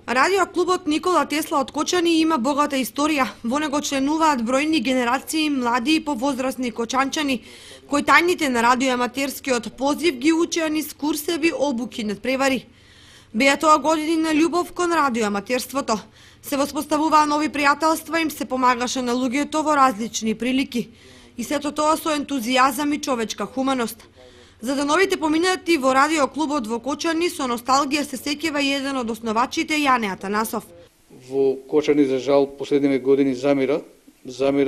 Радио клубот Никола Тесла од Кочани има богата историја. Во него членуваат бројни генерации млади и повозрасни кочанчани, кои тајните на радиоаматерскиот позив ги учеа низ курсеви, обуки, надпревари. Беа тоа години на љубов кон радиоаматерството. Се воспоставуваа нови пријателства, им се помагаше на луѓето во различни прилики. И сето тоа со ентузијазам и човечка хуманост. За деновите поминати во радиоклубот во Кочани со носталгија се сеќава и еден од основачите Јане Атанасов. Во Кочани, за жал, последниве години замира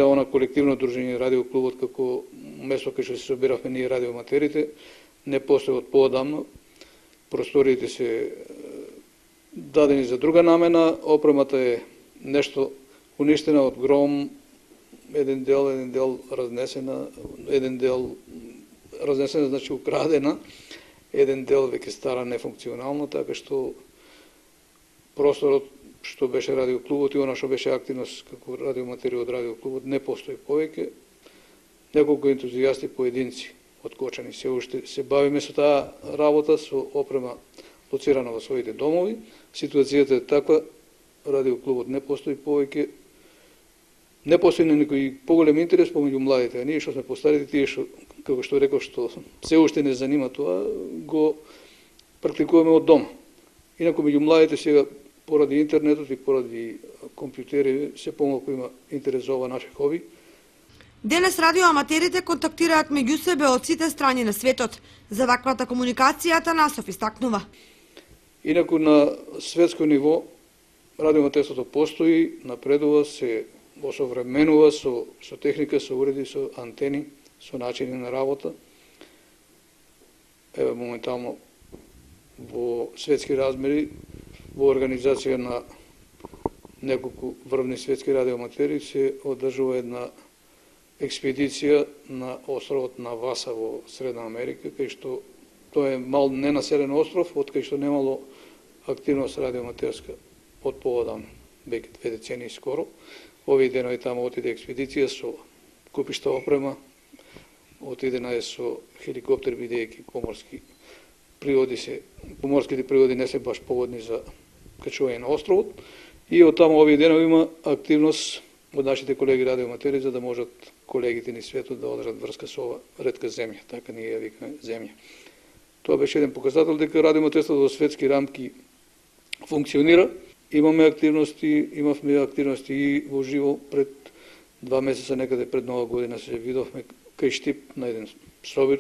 она колективно дружење радиоклубот како место кај што се собиравме ние радиоаматерите, не постои од поодамно. Просториите се дадени за друга намена, опремата е нешто уништена од гром, еден дел разнесена, значи украдена, еден дел веќе стара нефункционална, така што просторот што беше радиоклубот и она што беше активност како радиоматери од радиоклубот не постои повеќе. Неколку ентузијасти поединци од Кочани се уште се бавиме со таа работа, со опрема лоцирана во своите домови. Ситуацијата е таква, радиоклубот не постои повеќе. Не постои никој поголем интерес помеѓу младите, а ние што сме постарите, тие што, како што реков, што се уште не занима тоа, го практикуваме од дома. Инаку меѓу младите сега, поради интернетот и поради компјутери, се помалку има интерес за ова наше хоби. Денес радиоаматерите контактираат меѓу себе од сите страни на светот. За ваквата комуникација Атанасов истакнува. Инаку на светско ниво радиоаматерството постои, напредува, се осовременува со техника, со уреди, со антени, со начини на работа. Еве моментално во светски размери, во организација на неколку врвни светски радиоаматери се одржува една експедиција на островот на Васа во Средна Америка, кај што тоа е мал ненаселен остров, од кај што немало активност радиоаматерска од поодамно, веќе 2 децении скоро. Овие денови таму отиде експедиција со купишта опрема, отидена е со хеликоптер, бидејќи поморските пригоди не се баш погодни за качување на островот. И од таму овие денови има активност од нашите колеги радиоаматери за да можат колегите ни светот да одржат врска со ова ретка земја, така ние ја викаме земја. Тоа беше еден показател дека радиоаматерството во светски рамки функционира. Имавме активности и во живо пред 2 месеца, некаде пред Нова година се видовме кај Штип на еден собир.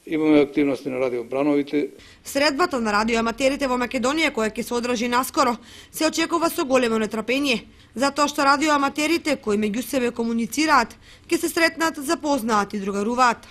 Имаме активности на радиобрановите. Средбата на радиоаматерите во Македонија, која ќе се одржи наскоро, се очекува со големо нетрпение, затоа што радиоаматерите кои меѓу себе комуницираат, ќе се сретнат, запознаат и другаруваат.